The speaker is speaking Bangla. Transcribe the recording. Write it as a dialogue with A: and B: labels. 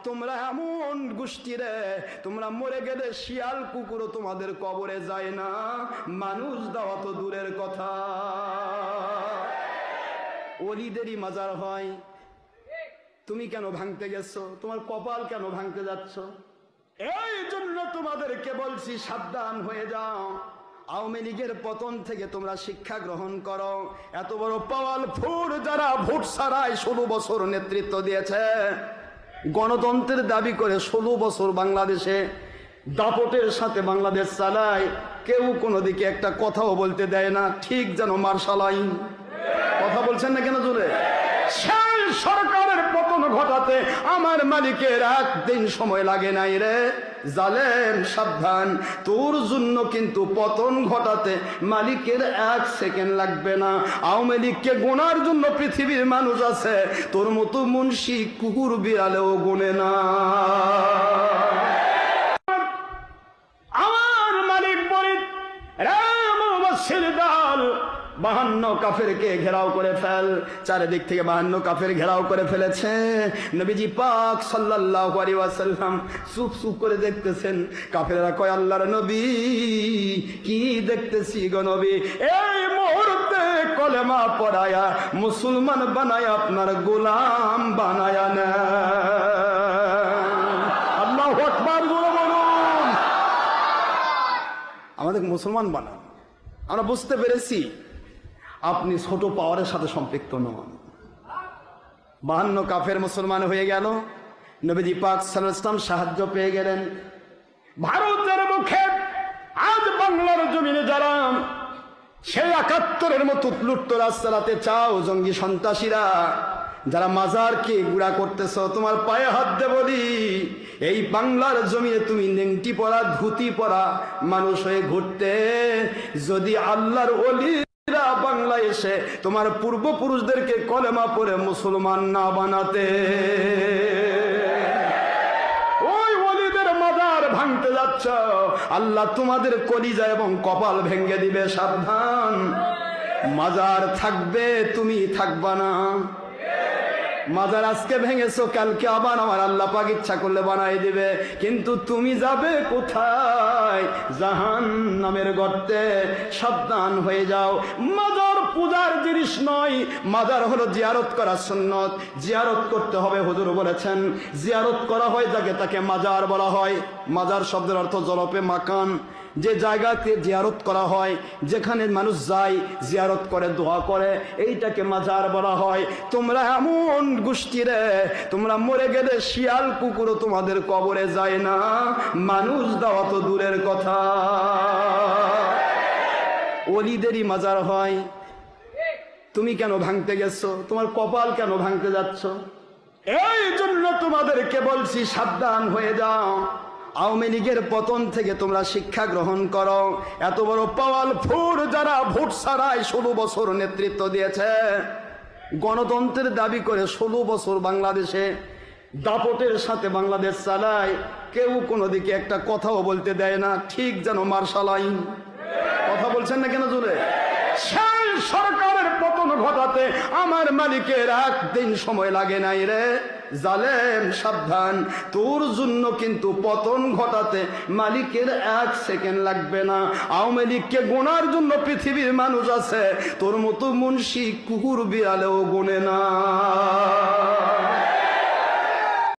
A: তোমরা এমন গোষ্ঠী রে, তোমরা মরে গেলে শিয়াল কুকুরও তোমাদের কবরে যায় না, মানুষ দেওয়া তো দূরের কথা। ওলিদেরই মাজার হয়, তুমি কেন ভাঙতে গেছো? তোমার কপাল কেন ভাঙতে যাচ্ছ? এই জন্য তোমাদেরকে বলছি সাবধান হয়ে যাও। আওয়ামী লীগের পতন থেকে তোমরা শিক্ষা গ্রহণ করো। এত বড় পাওয়ারফুল যারা ভোট ছাড়াই 16 বছর নেতৃত্ব দিয়েছে, গণতন্ত্রের দাবি করে 16 বছর বাংলাদেশে দাপটের সাথে বাংলাদেশ চালায়, কেউ কোনো দিকে একটা কথাও বলতে দেয় না, ঠিক যেন মার্শাল আইন। কথা বলছেন না কেন জোরে? সেই সরকারের পতন ঘটাতে আমার মালিকের একদিন সময় লাগে নাই রে জালেম, সাবধান। তোর জন্য কিন্তু পতন ঘটাতে মালিকের 1 সেকেন্ড লাগবে না। আওয়ামী লীগকে গোনার জন্য পৃথিবীর মানুষ আছে, তোর মতো মুন্সি কুকুর বিড়ালেও গোনে না। আমার মালিক বলে দল 52 কাফেরকে ঘেরাও করে ফেল, চারিদিক থেকে 52 কাফের ঘেরাও করে ফেলেছে। নবীজি পাক সাল্লাল্লাহু আলাইহি ওয়াসাল্লাম চুপ চুপ করে দেখতেছেন। কাফেররা কয়, আল্লাহর নবী কি দেখতেছি গো নবী? এই মুহূর্তে কলেমা পড়ায়া মুসলমান বানায়া আপনার গোলাম বানায়া না। আল্লাহু আকবার বলুন। আমাদের মুসলমান বানান। আমরা বুঝতে পেরেছি আপনি ছোট পাওয়ারের সাথে সম্পৃক্ত নন। 52 কাফের মুসলমান হয়ে গেল, নবীজি পাক সাল্লাল্লাহু আলাইহি ওয়াসাল্লাম সাহায্য পেয়ে গেলেন। ভারতের মুখে আজ বাংলার জমিনে যারা সেই 71-এর মতো লুটতরাজ চালাতে চাও, জঙ্গি সন্ত্রাসীরা যারা মাজারকে গুড়া করতেছ, তোমার পায়ে হাত দে বলি, এই বাংলার জমিনে তুমি নেংটি পরা ধুতি পরা মানুষ হয়ে ঘুরতে, যদি আল্লাহর ওলি বাংলায় এসে তোমার পূর্বপুরুষদেরকে কলেমা পড়ে মুসলমান না বানাতে, ওই ওলিদের মাজার ভাঙতে যাচ্ছ, আল্লাহ তোমাদের কলিজা এবং কপাল ভেঙে দিবে। সাবধান, মাজার থাকবে, তুমি থাকবা না। মাজার আজকে ভেঙেছো, কালকে আবার আমার আল্লাহ পাক ইচ্ছা করলে বানাই দিবে, কিন্তু তুমি যাবে কোথায়? জাহান্নামের গর্তে। সাবধান হয়ে যাও। মাজার পূজার জিনিস নয়, মাজার হলো জিয়ারত করা সুন্নত। জিয়ারত করতে হবে, হুজুর বলেছেন। জিয়ারত করা হয় যাকে তাকে মাজার বলা হয়। মাজার শব্দের অর্থ জলপে মাকান, যে জায়গাতে জিয়ারত করা হয়, যেখানে মানুষ যায় জিয়ারত করে দোয়া করে, এইটাকে মাজার বলা হয়। তোমরা এমন গোষ্ঠী রে, তোমরা মরে গেলে শিয়াল কুকুরও তোমাদের কবরে যায় না, মানুষ দেওয়া তো দূরের কথা। ওলিদেরই মাজার হয়, তুমি কেন ভাঙতে গেছো? তোমার কপাল কেন ভাঙতে যাচ্ছ? এই জন্য তোমাদেরকে বলছি সাবধান হয়ে যাও। আওয়ামী লীগের পতন থেকে তোমরা শিক্ষা গ্রহণ করো। এত বড় পাওয়ারফুল যারা ভোট ছাড়াই 16 বছর নেতৃত্ব দিয়েছে, গণতন্ত্রের দাবি করে 16 বছর বাংলাদেশে দাপটের সাথে বাংলাদেশ চালায়, কেউ কোনো দিকে একটা কথাও বলতে দেয় না, ঠিক যেন মার্শাল আইন। কথা বলছেন না কেন জোরে? সেই সরকারের পতন ঘটাতে আমার মালিকের একদিন সময় লাগে নাই রে জালেম, সাবধান। তোর জন্য কিন্তু পতন ঘটাতে মালিকের 1 সেকেন্ড লাগবে না। আওয়ামী লীগকে গোনার জন্য পৃথিবীর মানুষ আছে, তোর মতো মুন্সি কুকুর বিড়ালেও গোনে না।